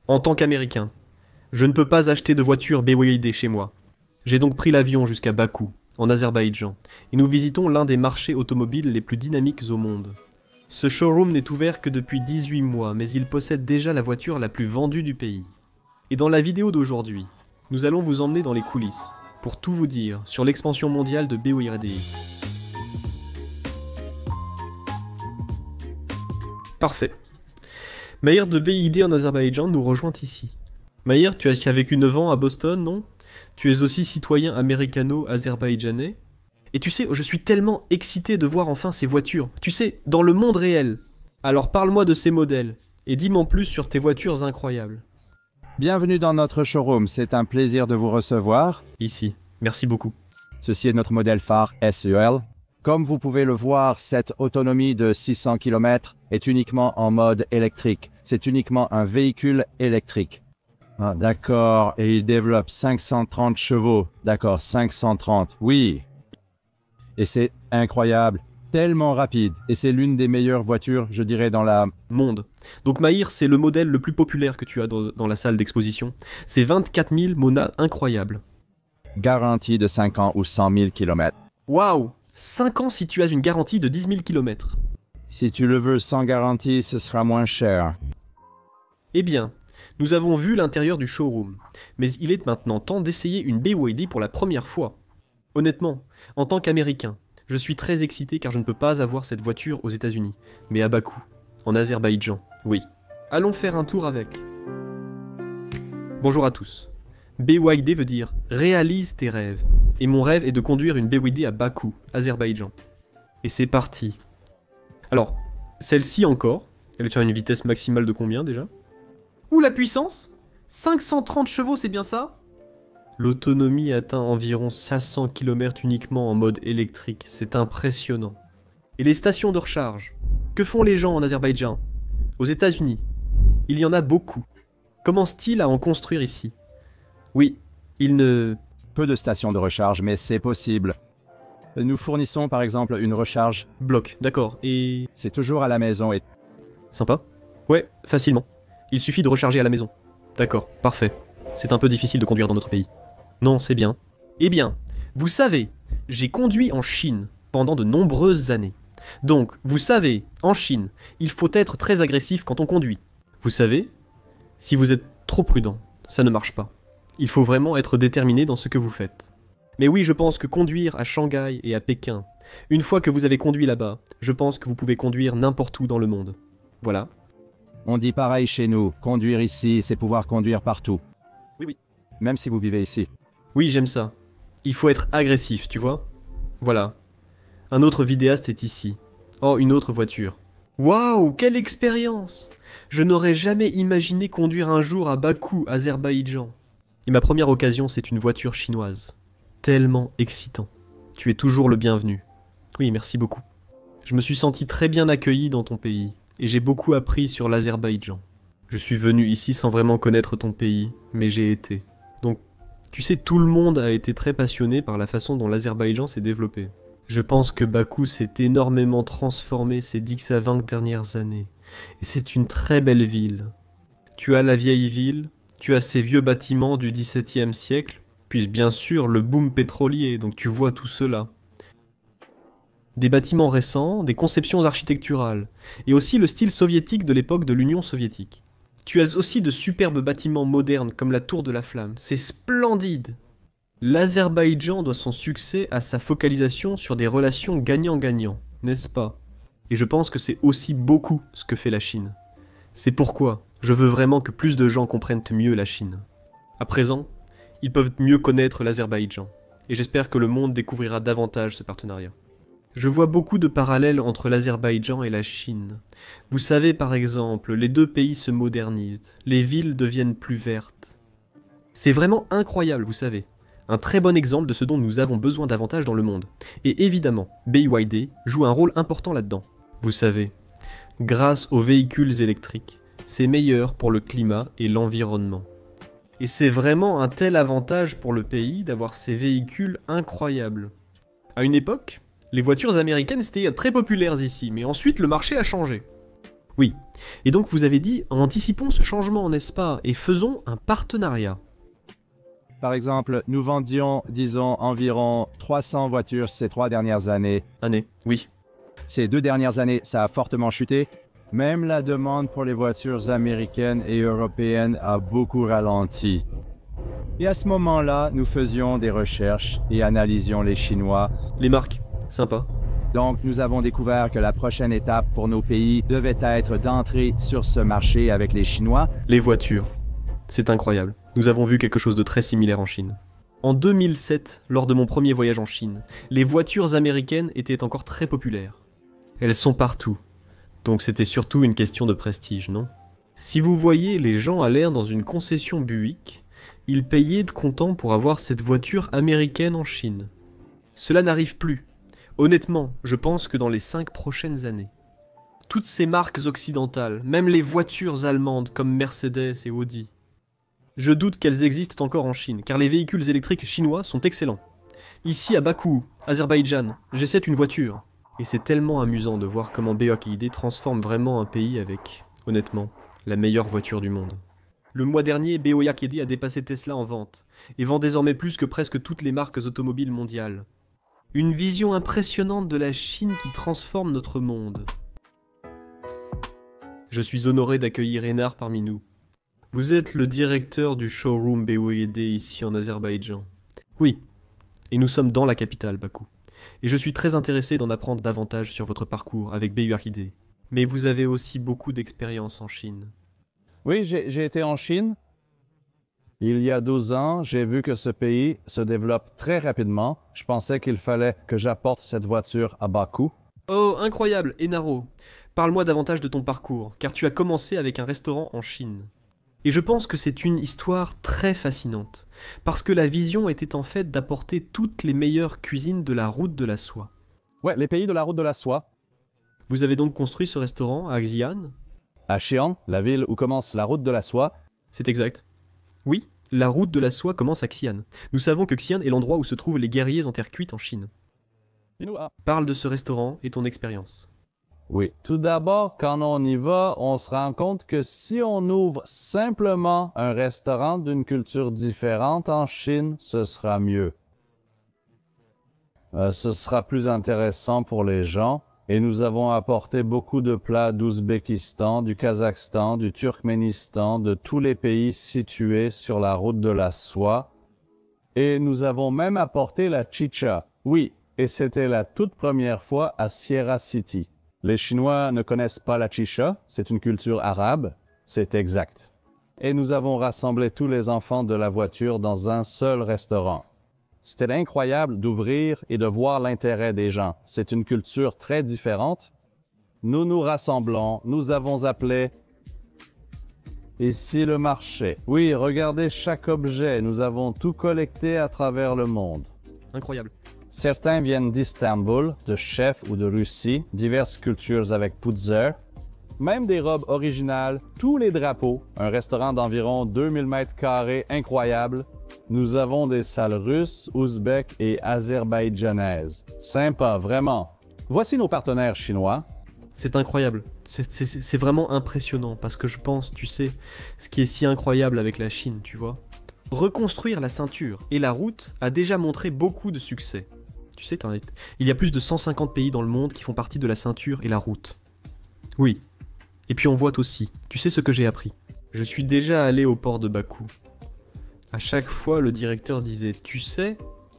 En tant qu'Américain, je ne peux pas acheter de voiture BYD chez moi. J'ai donc pris l'avion jusqu'à Bakou, en Azerbaïdjan, et nous visitons l'un des marchés automobiles les plus dynamiques au monde. Ce showroom n'est ouvert que depuis 18 mois, mais il possède déjà la voiture la plus vendue du pays. Et dans la vidéo d'aujourd'hui, nous allons vous emmener dans les coulisses, pour tout vous dire sur l'expansion mondiale de BYD. Parfait. Mahir de BYD en Azerbaïdjan nous rejoint ici. Mahir, tu as vécu 9 ans à Boston, non? Tu es aussi citoyen américano-azerbaïdjanais. Et tu sais, je suis tellement excité de voir enfin ces voitures. Tu sais, dans le monde réel. Alors parle-moi de ces modèles, et dis-moi plus sur tes voitures incroyables. Bienvenue dans notre showroom, c'est un plaisir de vous recevoir. Ici, merci beaucoup. Ceci est notre modèle phare SEL. Comme vous pouvez le voir, cette autonomie de 600 km est uniquement en mode électrique. C'est uniquement un véhicule électrique. Ah, d'accord, et il développe 530 chevaux. D'accord, 530, oui. Et c'est incroyable, tellement rapide. Et c'est l'une des meilleures voitures, je dirais, dans la... monde. Donc Mahir, c'est le modèle le plus populaire que tu as dans la salle d'exposition. C'est 24 000 Mona incroyables. Garantie de 5 ans ou 100 000 km. Waouh! 5 ans si tu as une garantie de 10 000 km. Si tu le veux sans garantie, ce sera moins cher. Eh bien, nous avons vu l'intérieur du showroom, mais il est maintenant temps d'essayer une BYD pour la première fois. Honnêtement, en tant qu'Américain, je suis très excité car je ne peux pas avoir cette voiture aux États-Unis, mais à Bakou, en Azerbaïdjan, oui. Allons faire un tour avec. Bonjour à tous. BYD veut dire « réalise tes rêves ». Et mon rêve est de conduire une BYD à Bakou, Azerbaïdjan. Et c'est parti. Alors, celle-ci encore, elle tient une vitesse maximale de combien déjà? Ouh, la puissance? 530 chevaux, c'est bien ça? L'autonomie atteint environ 500 km uniquement en mode électrique, c'est impressionnant. Et les stations de recharge? Que font les gens en Azerbaïdjan? Aux États-Unis? Il y en a beaucoup. Commence-t-il à en construire ici? Oui, il ne... Peu de stations de recharge, mais c'est possible. Nous fournissons par exemple une recharge. Bloc, d'accord, et... C'est toujours à la maison et... Sympa? Ouais, facilement. Il suffit de recharger à la maison. D'accord, parfait. C'est un peu difficile de conduire dans notre pays. Non, c'est bien. Eh bien, vous savez, j'ai conduit en Chine pendant de nombreuses années. Donc, vous savez, en Chine, il faut être très agressif quand on conduit. Vous savez, si vous êtes trop prudent, ça ne marche pas. Il faut vraiment être déterminé dans ce que vous faites. Mais oui, je pense que conduire à Shanghai et à Pékin, une fois que vous avez conduit là-bas, je pense que vous pouvez conduire n'importe où dans le monde. Voilà. On dit pareil chez nous, conduire ici, c'est pouvoir conduire partout. Oui, oui. Même si vous vivez ici. Oui, j'aime ça. Il faut être agressif, tu vois? Voilà. Un autre vidéaste est ici. Oh, une autre voiture. Waouh, quelle expérience! Je n'aurais jamais imaginé conduire un jour à Bakou, Azerbaïdjan. Et ma première occasion, c'est une voiture chinoise. Tellement excitant. Tu es toujours le bienvenu. Oui, merci beaucoup. Je me suis senti très bien accueilli dans ton pays, et j'ai beaucoup appris sur l'Azerbaïdjan. Je suis venu ici sans vraiment connaître ton pays, mais j'ai été. Donc, tu sais, tout le monde a été très passionné par la façon dont l'Azerbaïdjan s'est développé. Je pense que Bakou s'est énormément transformé ces 10 à 20 dernières années. Et c'est une très belle ville. Tu as la vieille ville, tu as ces vieux bâtiments du XVIIe siècle, puis bien sûr le boom pétrolier, donc tu vois tout cela. Des bâtiments récents, des conceptions architecturales, et aussi le style soviétique de l'époque de l'Union soviétique. Tu as aussi de superbes bâtiments modernes comme la Tour de la Flamme, c'est splendide! L'Azerbaïdjan doit son succès à sa focalisation sur des relations gagnant-gagnant, n'est-ce pas? Et je pense que c'est aussi beaucoup ce que fait la Chine. C'est pourquoi je veux vraiment que plus de gens comprennent mieux la Chine. À présent, ils peuvent mieux connaître l'Azerbaïdjan, et j'espère que le monde découvrira davantage ce partenariat. Je vois beaucoup de parallèles entre l'Azerbaïdjan et la Chine. Vous savez par exemple, les deux pays se modernisent, les villes deviennent plus vertes. C'est vraiment incroyable, vous savez. Un très bon exemple de ce dont nous avons besoin davantage dans le monde. Et évidemment, BYD joue un rôle important là-dedans. Vous savez, grâce aux véhicules électriques, c'est meilleur pour le climat et l'environnement. Et c'est vraiment un tel avantage pour le pays d'avoir ces véhicules incroyables. À une époque, les voitures américaines étaient très populaires ici, mais ensuite le marché a changé. Oui, Et donc vous avez dit, anticipons ce changement, n'est-ce pas, et faisons un partenariat. Par exemple, nous vendions, disons, environ 300 voitures ces 3 dernières années. Oui. Ces 2 dernières années, ça a fortement chuté. Même la demande pour les voitures américaines et européennes a beaucoup ralenti. Et à ce moment-là, nous faisions des recherches et analysions les Chinois. Les marques, sympa. Donc, nous avons découvert que la prochaine étape pour nos pays devait être d'entrer sur ce marché avec les Chinois. Les voitures. C'est incroyable. Nous avons vu quelque chose de très similaire en Chine. En 2007, lors de mon premier voyage en Chine, les voitures américaines étaient encore très populaires. Elles sont partout. Donc c'était surtout une question de prestige, non? Si vous voyez les gens à l'air dans une concession Buick, ils payaient de comptant pour avoir cette voiture américaine en Chine. Cela n'arrive plus. Honnêtement, je pense que dans les 5 prochaines années, toutes ces marques occidentales, même les voitures allemandes comme Mercedes et Audi, je doute qu'elles existent encore en Chine, car les véhicules électriques chinois sont excellents. Ici à Bakou, Azerbaïdjan, j'essaie une voiture. Et c'est tellement amusant de voir comment BYD transforme vraiment un pays avec, honnêtement, la meilleure voiture du monde. Le mois dernier, BYD a dépassé Tesla en vente, et vend désormais plus que presque toutes les marques automobiles mondiales. Une vision impressionnante de la Chine qui transforme notre monde. Je suis honoré d'accueillir Enar parmi nous. Vous êtes le directeur du showroom BYD ici en Azerbaïdjan. Oui, et nous sommes dans la capitale, Bakou. Et je suis très intéressé d'en apprendre davantage sur votre parcours avec BYD. Mais vous avez aussi beaucoup d'expérience en Chine. Oui, j'ai été en Chine. Il y a 12 ans, j'ai vu que ce pays se développe très rapidement. Je pensais qu'il fallait que j'apporte cette voiture à Bakou. Oh, incroyable, Enaro. Parle-moi davantage de ton parcours, car tu as commencé avec un restaurant en Chine. Et je pense que c'est une histoire très fascinante, parce que la vision était en fait d'apporter toutes les meilleures cuisines de la route de la soie. Ouais, les pays de la route de la soie. Vous avez donc construit ce restaurant à Xi'an? À Xi'an, la ville où commence la route de la soie. C'est exact. Oui, la route de la soie commence à Xi'an. Nous savons que Xi'an est l'endroit où se trouvent les guerriers en terre cuite en Chine. Parle de ce restaurant et ton expérience. Oui. Tout d'abord, quand on y va, on se rend compte que si on ouvre simplement un restaurant d'une culture différente en Chine, ce sera mieux. Ce sera plus intéressant pour les gens. Et nous avons apporté beaucoup de plats d'Ouzbékistan, du Kazakhstan, du Turkménistan, de tous les pays situés sur la route de la soie. Et nous avons même apporté la chicha. Oui, et c'était la toute première fois à Sierra City. Les Chinois ne connaissent pas la chicha, c'est une culture arabe, c'est exact. Et nous avons rassemblé tous les enfants de la voiture dans un seul restaurant. C'était incroyable d'ouvrir et de voir l'intérêt des gens. C'est une culture très différente. Nous nous rassemblons, nous avons appelé ici le marché. Oui, regardez chaque objet, nous avons tout collecté à travers le monde. Incroyable. Certains viennent d'Istanbul, de Chef ou de Russie, diverses cultures avec Putzer, même des robes originales, tous les drapeaux, un restaurant d'environ 2000 mètres carrés incroyable. Nous avons des salles russes, ouzbèques et azerbaïdjanaises. Sympa, vraiment. Voici nos partenaires chinois. C'est incroyable. C'est vraiment impressionnant parce que je pense, tu sais, ce qui est si incroyable avec la Chine, tu vois. Reconstruire la ceinture et la route a déjà montré beaucoup de succès. Tu sais, il y a plus de 150 pays dans le monde qui font partie de la ceinture et la route. Oui. Et puis on voit aussi, tu sais ce que j'ai appris. Je suis déjà allé au port de Bakou. À chaque fois, le directeur disait, tu sais,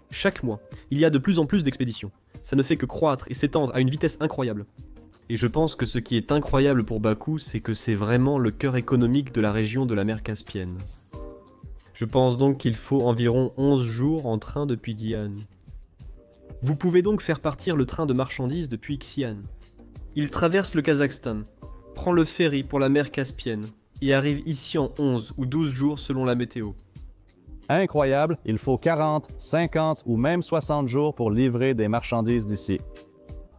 chaque mois, il y a de plus en plus d'expéditions. Ça ne fait que croître et s'étendre à une vitesse incroyable. Et je pense que ce qui est incroyable pour Bakou, c'est que c'est vraiment le cœur économique de la région de la mer Caspienne. Je pense donc qu'il faut environ 11 jours en train depuis Xi'an. Vous pouvez donc faire partir le train de marchandises depuis Xi'an. Il traverse le Kazakhstan, prend le ferry pour la mer Caspienne et arrive ici en 11 ou 12 jours selon la météo. Incroyable, il faut 40, 50 ou même 60 jours pour livrer des marchandises d'ici.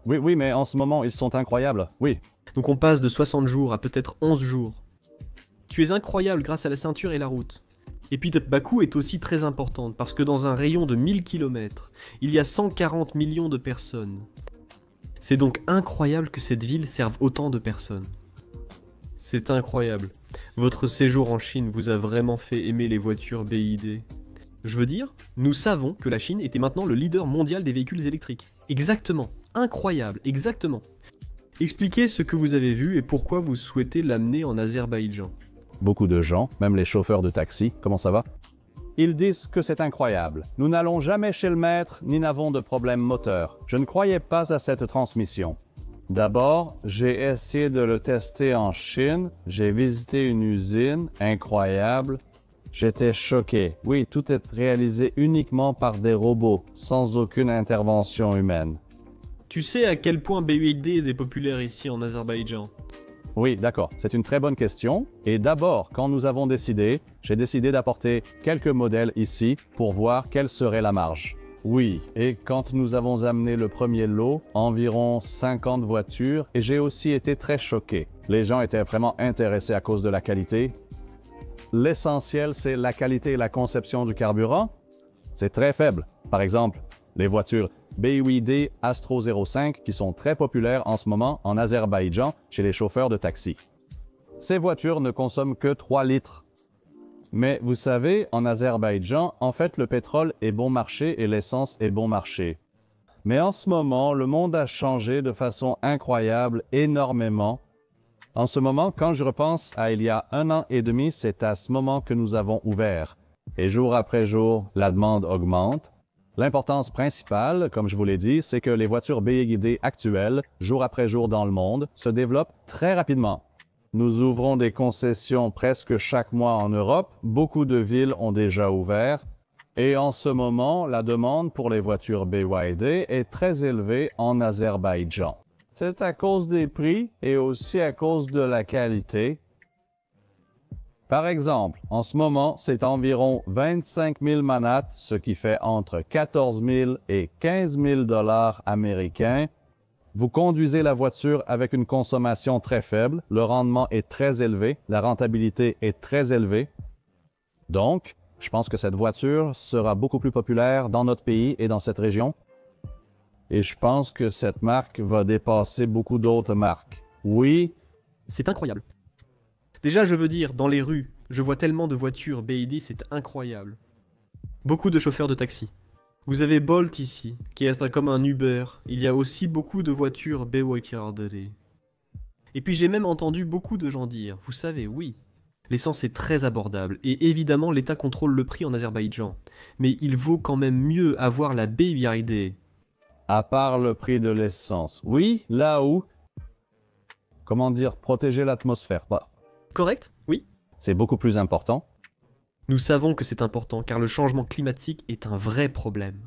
Oui, mais en ce moment, ils sont incroyables, oui. Donc on passe de 60 jours à peut-être 11 jours. Tu es incroyable grâce à la ceinture et la route. Et puis Bakou est aussi très importante parce que dans un rayon de 1000 km, il y a 140 millions de personnes. C'est donc incroyable que cette ville serve autant de personnes. C'est incroyable. Votre séjour en Chine vous a vraiment fait aimer les voitures BYD. Je veux dire, nous savons que la Chine était maintenant le leader mondial des véhicules électriques. Exactement. Incroyable, exactement. Expliquez ce que vous avez vu et pourquoi vous souhaitez l'amener en Azerbaïdjan. Beaucoup de gens, même les chauffeurs de taxi, comment ça va? Ils disent que c'est incroyable. Nous n'allons jamais chez le maître, ni n'avons de problème moteur. Je ne croyais pas à cette transmission. D'abord, j'ai essayé de le tester en Chine. J'ai visité une usine incroyable. J'étais choqué. Oui, tout est réalisé uniquement par des robots, sans aucune intervention humaine. Tu sais à quel point BYD est populaire ici en Azerbaïdjan? Oui, d'accord. C'est une très bonne question. Et d'abord, quand nous avons décidé, j'ai décidé d'apporter quelques modèles ici pour voir quelle serait la marge. Oui, et quand nous avons amené le premier lot, environ 50 voitures, et j'ai aussi été très choqué. Les gens étaient vraiment intéressés à cause de la qualité. L'essentiel, c'est la qualité et la conception du carburant. C'est très faible. Par exemple, les voitures BYD Astro 05 qui sont très populaires en ce moment en Azerbaïdjan chez les chauffeurs de taxi. Ces voitures ne consomment que 3 litres. Mais vous savez, en Azerbaïdjan, en fait, le pétrole est bon marché et l'essence est bon marché. Mais en ce moment, le monde a changé de façon incroyable, énormément. En ce moment, quand je repense à il y a 1 an et demi, c'est à ce moment que nous avons ouvert. Et jour après jour, la demande augmente. L'importance principale, comme je vous l'ai dit, c'est que les voitures BYD actuelles, jour après jour dans le monde, se développent très rapidement. Nous ouvrons des concessions presque chaque mois en Europe. Beaucoup de villes ont déjà ouvert. Et en ce moment, la demande pour les voitures BYD est très élevée en Azerbaïdjan. C'est à cause des prix et aussi à cause de la qualité. Par exemple, en ce moment, c'est environ 25 000 manats, ce qui fait entre 14 000 et 15 000 $ américains. Vous conduisez la voiture avec une consommation très faible, le rendement est très élevé, la rentabilité est très élevée. Donc, je pense que cette voiture sera beaucoup plus populaire dans notre pays et dans cette région. Et je pense que cette marque va dépasser beaucoup d'autres marques. Oui. C'est incroyable. Déjà, je veux dire, dans les rues, je vois tellement de voitures BYD, c'est incroyable. Beaucoup de chauffeurs de taxi. Vous avez Bolt ici, qui est comme un Uber. Il y a aussi beaucoup de voitures BYD. Et puis j'ai même entendu beaucoup de gens dire, vous savez, oui, l'essence est très abordable, et évidemment l'État contrôle le prix en Azerbaïdjan. Mais il vaut quand même mieux avoir la BYD. À part le prix de l'essence. Oui, là où, comment dire, protéger l'atmosphère. Bah, Correct? Oui. c'est beaucoup plus important. Nous savons que c'est important, car le changement climatique est un vrai problème.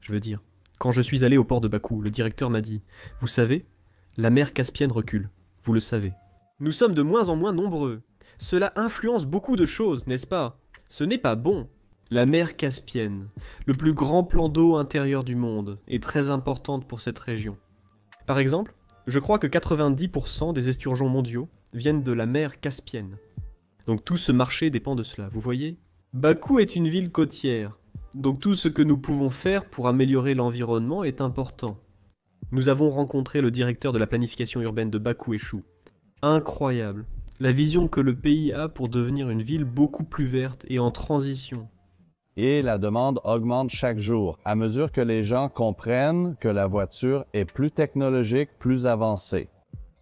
Je veux dire, quand je suis allé au port de Bakou, le directeur m'a dit « Vous savez, la mer Caspienne recule, vous le savez. Nous sommes de moins en moins nombreux. Cela influence beaucoup de choses, n'est-ce pas? Ce n'est pas bon. La mer Caspienne, le plus grand plan d'eau intérieur du monde, est très importante pour cette région. Par exemple, je crois que 90% des esturgeons mondiaux viennent de la mer Caspienne. Donc tout ce marché dépend de cela, vous voyez? Bakou est une ville côtière, donc tout ce que nous pouvons faire pour améliorer l'environnement est important. Nous avons rencontré le directeur de la planification urbaine de Bakou et Chou. Incroyable, la vision que le pays a pour devenir une ville beaucoup plus verte et en transition. Et la demande augmente chaque jour, à mesure que les gens comprennent que la voiture est plus technologique, plus avancée.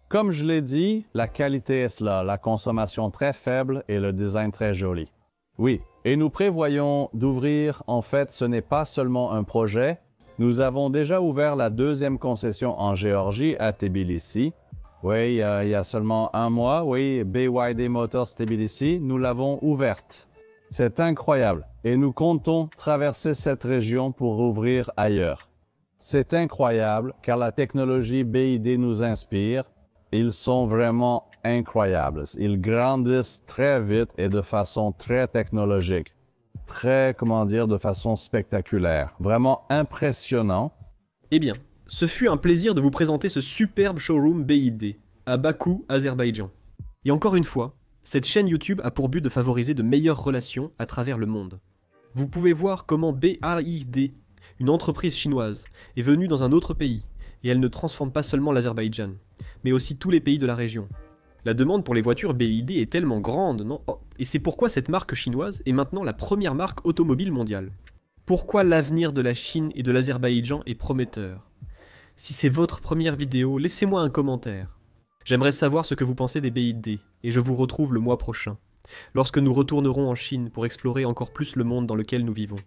Comme je l'ai dit, la qualité est là, la consommation très faible et le design très joli. Oui, et nous prévoyons d'ouvrir, en fait, ce n'est pas seulement un projet. Nous avons déjà ouvert la 2e concession en Géorgie, à Tbilissi. Oui, il y a seulement 1 mois, oui, BYD Motors Tbilissi, nous l'avons ouverte. C'est incroyable, et nous comptons traverser cette région pour ouvrir ailleurs. C'est incroyable, car la technologie BYD nous inspire. Ils sont vraiment incroyables. Ils grandissent très vite et de façon très technologique. Très, de façon spectaculaire. Vraiment impressionnant. Eh bien, ce fut un plaisir de vous présenter ce superbe showroom BYD, à Bakou, Azerbaïdjan. Et encore une fois, cette chaîne YouTube a pour but de favoriser de meilleures relations à travers le monde. Vous pouvez voir comment BYD, une entreprise chinoise, est venue dans un autre pays, et elle ne transforme pas seulement l'Azerbaïdjan, mais aussi tous les pays de la région. La demande pour les voitures BYD est tellement grande, non? Oh, et c'est pourquoi cette marque chinoise est maintenant la première marque automobile mondiale. Pourquoi l'avenir de la Chine et de l'Azerbaïdjan est prometteur? Si c'est votre première vidéo, laissez-moi un commentaire. J'aimerais savoir ce que vous pensez des BYD, et je vous retrouve le mois prochain, lorsque nous retournerons en Chine pour explorer encore plus le monde dans lequel nous vivons.